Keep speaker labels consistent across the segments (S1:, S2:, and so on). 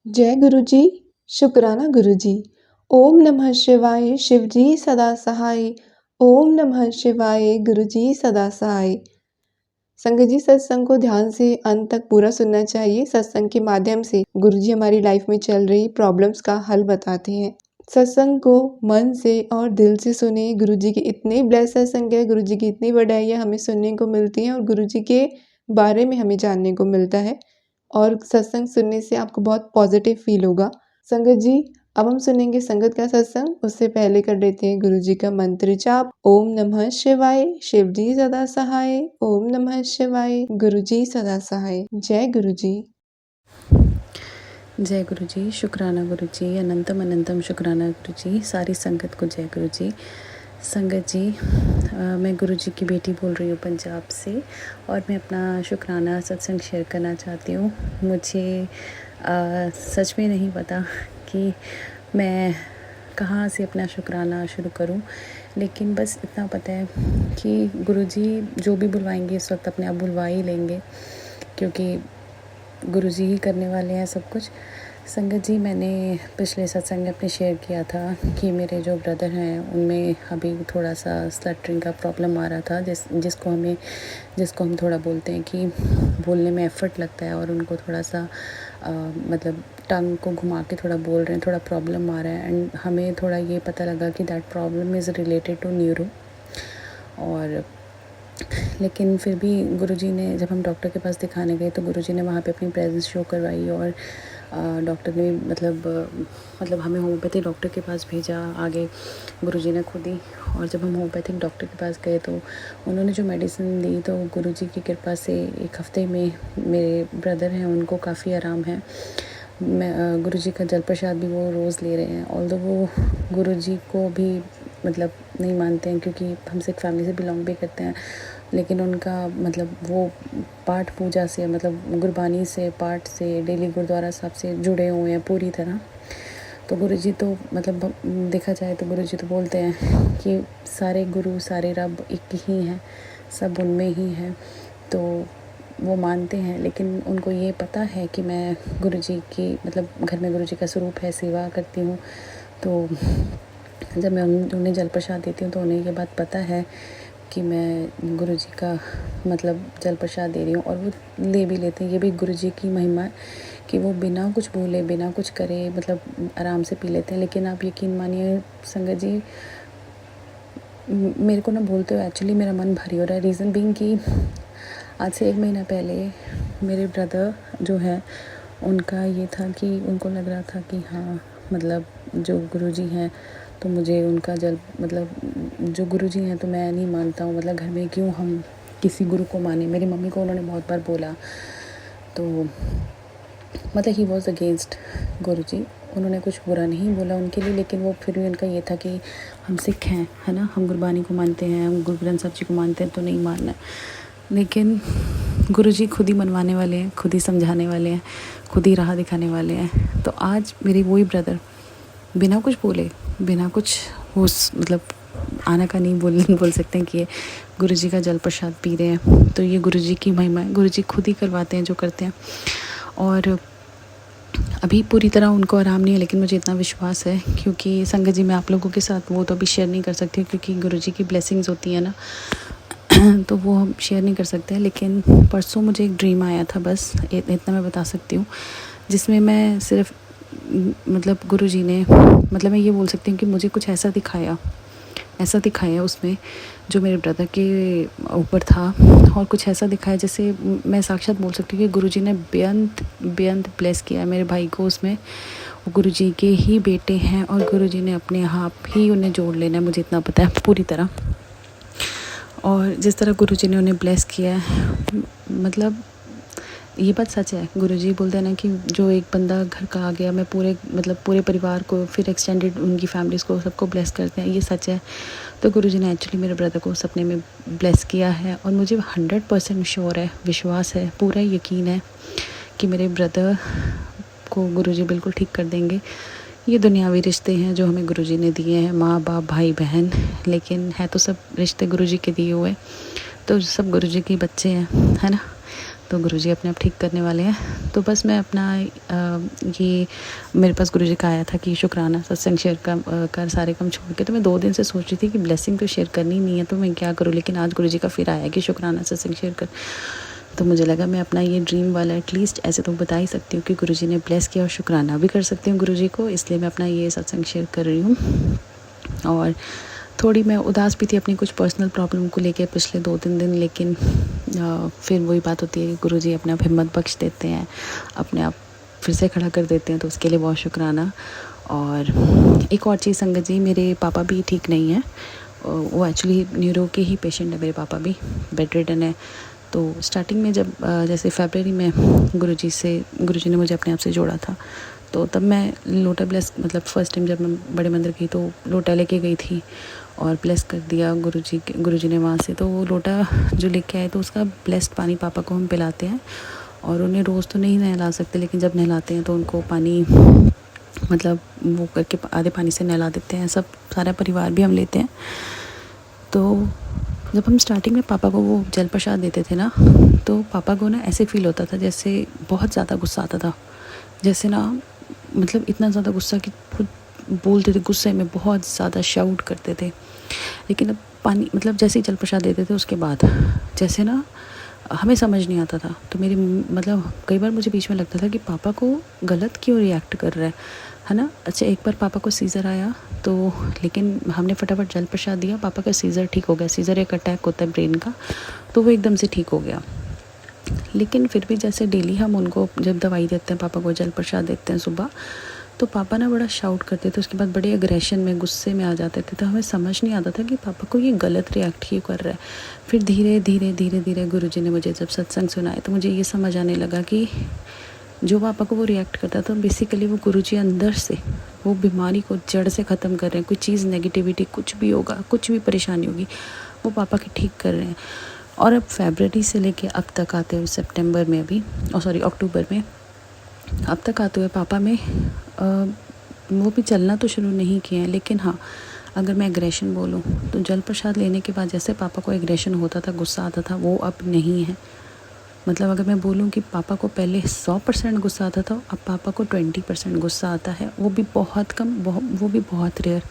S1: जय गुरु जी, शुक्राना गुरु जी। ओम नमः शिवाय, शिव जी सदा सहाय। ओम नमः शिवाय, गुरु जी सदा सहाय। संगत जी, सत्संग को ध्यान से अंत तक पूरा सुनना चाहिए। सत्संग के माध्यम से गुरु जी हमारी लाइफ में चल रही प्रॉब्लम्स का हल बताते हैं। सत्संग को मन से और दिल से सुने। गुरु जी के इतने ब्लेस सत्संग है, गुरु जी की इतनी बढ़ाइयाँ हमें सुनने को मिलती हैं और गुरु जी के बारे में हमें जानने को मिलता है और सत्संग सुनने से आपको बहुत पॉजिटिव फील होगा। संगत जी, अब हम सुनेंगे संगत का सत्संग। उससे पहले कर लेते हैं गुरु जी का मंत्र जाप। ओम नमः शिवाय, शिव जी सदा सहाय। ओम नमः शिवाय, गुरु जी सदा सहाय। जय गुरु जी।
S2: जय गुरु जी, शुक्राना गुरु जी, अनंतम अनंतम शुक्राना गुरु जी, सारी संगत को जय गुरु जी। संगत जी, मैं गुरु जी की बेटी बोल रही हूँ पंजाब से और मैं अपना शुक्राना सत्संग शेयर करना चाहती हूँ। मुझे सच में नहीं पता कि मैं कहाँ से अपना शुक्राना शुरू करूँ, लेकिन बस इतना पता है कि गुरु जी जो भी बुलवाएंगे इस वक्त अपने आप बुलवा ही लेंगे, क्योंकि गुरु जी ही करने वाले हैं सब कुछ। संगत जी, मैंने पिछले सत्संग में अपने शेयर किया था कि मेरे जो ब्रदर हैं उनमें अभी थोड़ा सा स्लटरिंग का प्रॉब्लम आ रहा था, जिसको हम थोड़ा बोलते हैं कि बोलने में एफ़र्ट लगता है और उनको थोड़ा सा मतलब टंग को घुमा के थोड़ा बोल रहे हैं, थोड़ा प्रॉब्लम आ रहा है। एंड हमें थोड़ा ये पता लगा कि that problem is related to neuro. और लेकिन फिर भी गुरुजी ने, जब हम डॉक्टर के पास दिखाने गए तो गुरुजी ने वहाँ पे अपनी प्रेजेंस शो करवाई और डॉक्टर ने मतलब हमें होम्योपैथिक डॉक्टर के पास भेजा आगे गुरुजी ने खुद ही। और जब हम होम्योपैथिक डॉक्टर के पास गए तो उन्होंने जो मेडिसिन दी तो गुरुजी की कृपा से 1 हफ्ते में मेरे ब्रदर हैं उनको काफ़ी आराम है। मैं गुरुजी का जल प्रसाद भी वो रोज़ ले रहे हैं, ऑल्दो वो गुरुजी को भी मतलब नहीं मानते हैं, क्योंकि हम सिख फैमिली से बिलोंग भी करते हैं, लेकिन उनका मतलब वो पाठ पूजा से, मतलब गुरबानी से, पाठ से, डेली गुरुद्वारा साहब से जुड़े हुए हैं पूरी तरह। तो गुरुजी तो मतलब देखा जाए तो गुरुजी तो बोलते हैं कि सारे गुरु सारे रब एक ही हैं, सब उनमें ही हैं। तो वो मानते हैं, लेकिन उनको ये पता है कि मैं गुरुजी की मतलब घर में गुरुजी का स्वरूप है, सेवा करती हूँ। तो जब मैं उन्हें जल प्रसाद देती हूँ तो उन्हें ये बात पता है कि मैं गुरुजी का मतलब जल प्रसाद दे रही हूँ, और वो ले भी लेते हैं। ये भी गुरुजी की महिमा है कि वो बिना कुछ बोले, बिना कुछ करे, मतलब आराम से पी लेते हैं। लेकिन आप यकीन मानिए संगत जी, मेरे को ना बोलते हुए एक्चुअली मेरा मन भारी हो रहा है। रीज़न बीइंग कि आज से 1 महीना पहले मेरे ब्रदर जो है उनका ये था कि उनको लग रहा था कि हाँ मतलब जो गुरुजी हैं तो मुझे उनका जल मतलब जो गुरुजी हैं तो मैं नहीं मानता हूँ, मतलब घर में क्यों हम किसी गुरु को माने। मेरी मम्मी को उन्होंने बहुत बार बोला, तो मतलब ही वॉज अगेंस्ट गुरुजी। उन्होंने कुछ बुरा नहीं बोला उनके लिए, लेकिन वो फिर भी उनका ये था कि हम सिख हैं, है ना, हम गुरबानी को मानते हैं, हम गुरु ग्रंथ साहब जी को मानते हैं, तो नहीं मानना है। लेकिन गुरुजी खुद ही मनवाने वाले हैं, खुद ही समझाने वाले हैं, खुद ही राह दिखाने वाले हैं। तो आज मेरे वही ब्रदर बिना कुछ बोले, बिना कुछ उस मतलब आना का नहीं बोल सकते हैं कि ये गुरुजी का जल प्रसाद पी रहे हैं। तो ये गुरुजी की महिमा है, गुरुजी खुद ही करवाते हैं जो करते हैं। और अभी पूरी तरह उनको आराम नहीं है, लेकिन मुझे इतना विश्वास है, क्योंकि संगत जी मैं आप लोगों के साथ वो तो अभी शेयर नहीं कर सकती, क्योंकि गुरुजी की ब्लेसिंग्स होती है ना तो वो हम शेयर नहीं कर सकते हैं। लेकिन परसों मुझे एक ड्रीम आया था, बस इतना मैं बता सकती हूँ, जिसमें मैं सिर्फ मतलब गुरुजी ने, मतलब मैं ये बोल सकती हूँ कि मुझे कुछ ऐसा दिखाया उसमें जो मेरे ब्रदर के ऊपर था, और कुछ ऐसा दिखाया जैसे मैं साक्षात बोल सकती हूँ कि गुरुजी ने बेअंत ब्लेस किया मेरे भाई को उसमें। वो गुरुजी के ही बेटे हैं और गुरुजी ने अपने आप ही उन्हें जोड़ लेना है, मुझे इतना पता है पूरी तरह। और जिस तरह गुरुजी ने उन्हें ब्लेस किया है, मतलब ये बात सच है। गुरुजी बोलते हैं ना कि जो एक बंदा घर का आ गया, मैं पूरे परिवार को, फिर एक्सटेंडेड उनकी फैमिलीज़ को, सबको ब्लेस करते हैं, ये सच है। तो गुरुजी ने एक्चुअली मेरे ब्रदर को सपने में ब्लेस किया है, और मुझे 100% श्योर है, विश्वास है, पूरा यकीन है कि मेरे ब्रदर को गुरुजी बिल्कुल ठीक कर देंगे। ये दुनियावी रिश्ते हैं जो हमें गुरुजी ने दिए हैं, माँ बाप भाई बहन, लेकिन है तो सब रिश्ते गुरुजी के दिए हुए, तो सब गुरुजी के बच्चे हैं, है ना। तो गुरुजी अपने आप ठीक करने वाले हैं। तो बस मैं अपना ये मेरे पास गुरुजी का आया था कि शुक्राना सत्संग शेयर कर सारे काम छोड़ के। तो मैं 2 दिन से सोच रही थी कि ब्लेसिंग तो शेयर करनी नहीं है तो मैं क्या करूँ, लेकिन आज गुरुजी का फिर आया कि शुक्राना सत्संग शेयर कर। तो मुझे लगा मैं अपना ये ड्रीम वाला एटलीस्ट ऐसे तो बता ही सकती हूँ कि गुरुजी ने ब्लेस किया और शुक्राना भी कर सकती हूँ गुरुजी को, इसलिए मैं अपना ये सत्संग शेयर कर रही हूँ। और थोड़ी मैं उदास भी थी अपनी कुछ पर्सनल प्रॉब्लम को लेके पिछले 2-3 दिन, लेकिन फिर वही बात होती है कि गुरुजी अपने आप हिम्मत बख्श देते हैं, अपने आप फिर से खड़ा कर देते हैं, तो उसके लिए बहुत शुक्राना। और एक और चीज़ संगत जी, मेरे पापा भी ठीक नहीं हैं, वो एक्चुअली न्यूरो के ही पेशेंट है, मेरे पापा भी बेड रिडन है। तो स्टार्टिंग में जब जैसे फरवरी में गुरुजी ने मुझे अपने आप से जोड़ा था, तो तब मैं लोटा ब्लेस मतलब फ़र्स्ट टाइम जब मैं बड़े मंदिर गई तो लोटा लेके गई थी और ब्लेस कर दिया गुरुजी ने वहाँ से। तो वो लोटा जो लेके आए तो उसका ब्लेस्ड पानी पापा को हम पिलाते हैं, और उन्हें रोज़ तो नहीं नहला सकते, लेकिन जब नहलाते हैं तो उनको पानी मतलब वो करके आधे पानी से नहला देते हैं, सब सारा परिवार भी हम लेते हैं। तो जब हम स्टार्टिंग में पापा को वो जल प्रसाद देते थे ना, तो पापा को ना ऐसे फील होता था जैसे बहुत ज़्यादा गुस्सा आता था, जैसे ना मतलब इतना ज़्यादा गुस्सा कि खुद बोलते थे, गुस्से में बहुत ज़्यादा शाउट करते थे। लेकिन अब पानी मतलब जैसे ही जल प्रसाद देते थे उसके बाद जैसे ना हमें समझ नहीं आता था। तो मेरी मतलब कई बार मुझे बीच में लगता था कि पापा को गलत क्यों रिएक्ट कर रहा है ना। अच्छा, एक बार पापा को सीज़र आया तो लेकिन हमने फटाफट जल प्रसाद दिया, पापा का सीज़र ठीक हो गया। सीज़र एक अटैक होता है ब्रेन का, तो वो एकदम से ठीक हो गया। लेकिन फिर भी जैसे डेली हम उनको जब दवाई देते हैं, पापा को जल प्रसाद देते हैं सुबह, तो पापा ना बड़ा शाउट करते थे, उसके बाद बड़े एग्रेशन में गुस्से में आ जाते थे। तो हमें समझ नहीं आता था कि पापा को ये गलत रिएक्ट क्यों कर रहा है। फिर धीरे धीरे गुरुजी ने मुझे जब सत्संग सुनाए तो मुझे ये समझ आने लगा कि जो पापा को वो रिएक्ट करता था, बेसिकली वो गुरुजी अंदर से वो बीमारी को जड़ से ख़त्म कर रहे हैं। कोई चीज़ नेगेटिविटी कुछ भी होगा, कुछ भी परेशानी होगी, वो पापा की ठीक कर रहे हैं। और अब फरवरी से लेके अब तक आते हुए सितंबर में अक्टूबर में अब तक आते हुए पापा में वो भी चलना तो शुरू नहीं किए हैं। लेकिन हाँ, अगर मैं एग्रेशन बोलूँ तो जल प्रसाद लेने के बाद जैसे पापा को एग्रेशन होता था, गुस्सा आता था, वो अब नहीं है। मतलब अगर मैं बोलूँ कि पापा को पहले 100% गुस्सा आता था, अब पापा को 20% गुस्सा आता है, वो भी बहुत कम, वो भी बहुत रेयर।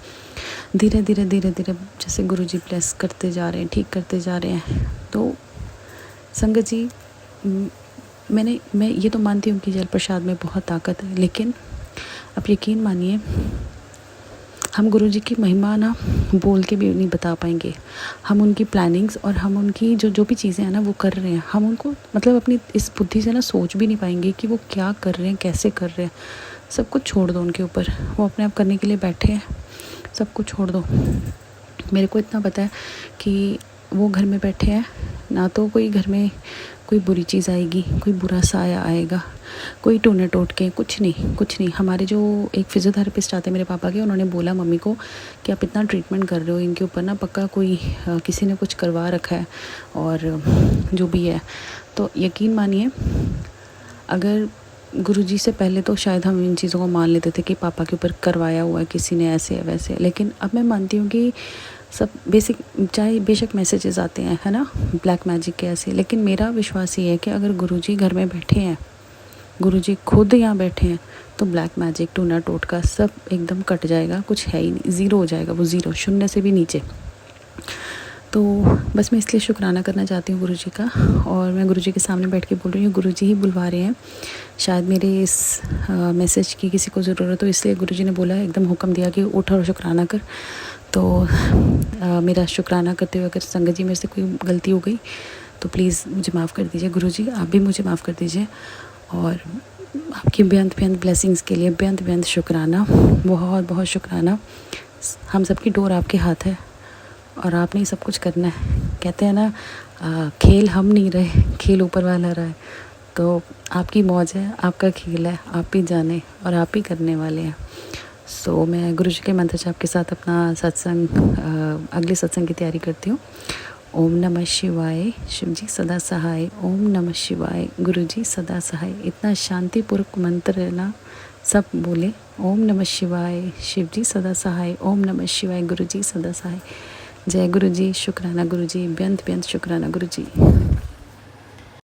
S2: धीरे धीरे जैसे गुरुजी ब्लेस करते जा रहे हैं, ठीक करते जा रहे हैं। तो संगत जी, मैं ये तो मानती हूँ कि जल प्रसाद में बहुत ताकत है, लेकिन आप यकीन मानिए हम गुरुजी की महिमा ना बोल के भी नहीं बता पाएंगे। हम उनकी प्लानिंग्स और हम उनकी जो भी चीज़ें हैं ना वो कर रहे हैं, हम उनको मतलब अपनी इस बुद्धि से ना सोच भी नहीं पाएंगे कि वो क्या कर रहे हैं, कैसे कर रहे हैं। सब कुछ छोड़ दो उनके ऊपर, वो अपने आप करने के लिए बैठे हैं, सब कुछ छोड़ दो। मेरे को इतना पता है कि वो घर में बैठे हैं, ना तो कोई घर में कोई बुरी चीज़ आएगी, कोई बुरा साया आएगा, कोई टोने टोटके, कुछ नहीं। हमारे जो एक फिजियोथेरेपिस्ट आते हैं मेरे पापा के, उन्होंने बोला मम्मी को कि आप इतना ट्रीटमेंट कर रहे हो, इनके ऊपर ना पक्का कोई किसी ने कुछ करवा रखा है और जो भी है। तो यकीन मानिए, अगर गुरुजी से पहले तो शायद हम इन चीज़ों को मान लेते थे कि पापा के ऊपर करवाया हुआ है किसी ने, ऐसे वैसे। लेकिन अब मैं मानती हूँ कि सब चाहे बेशक मैसेजेस आते हैं, है ना, ब्लैक मैजिक के ऐसे, लेकिन मेरा विश्वास ये है कि अगर गुरुजी घर में बैठे हैं, गुरुजी खुद यहाँ बैठे हैं, तो ब्लैक मैजिक, टूना टोटका सब एकदम कट जाएगा, कुछ है ही नहीं, ज़ीरो हो जाएगा, वो ज़ीरो, शून्य से भी नीचे। तो बस मैं इसलिए शुक्राना करना चाहती हूँ गुरुजी का, और मैं गुरुजी के सामने बैठ के बोल रही हूँ, गुरुजी ही बुलवा रहे हैं। शायद मेरे इस मैसेज की किसी को ज़रूरत हो, इसलिए गुरुजी ने बोला, एकदम हुक्म दिया कि उठ और शुक्राना कर। तो मेरा शुक्राना करते हुए अगर संगत जी मेरे से कोई गलती हो गई तो प्लीज़ मुझे माफ़ कर दीजिए गुरुजी, आप भी मुझे माफ़ कर दीजिए। और आपकी बेअंत ब्लेसिंग्स के लिए बेअंत शुक्राना, बहुत बहुत शुक्राना। हम सबकी डोर आपके हाथ है और आपने ही सब कुछ करना है। कहते हैं ना, खेल हम नहीं रहे, खेल ऊपर वाला रहा है। तो आपकी मौज है, आपका खेल है, आप ही जाने और आप ही करने वाले हैं। सो मैं गुरुजी के मंत्र जाप के साथ अपना सत्संग, अगले सत्संग की तैयारी करती हूँ। ओम नमः शिवाय, शिवजी सदा सहाय। ओम नमः शिवाय, गुरुजी सदा सहाय। इतना शांतिपूर्वक मंत्र है ना, सब बोले ओम नमः शिवाय, शिवजी सदा सहाय। ओम नमः शिवाय, गुरुजी सदा सहाय। जय गुरुजी, शुक्राना गुरुजी, बेअंत शुक्राना गुरुजी।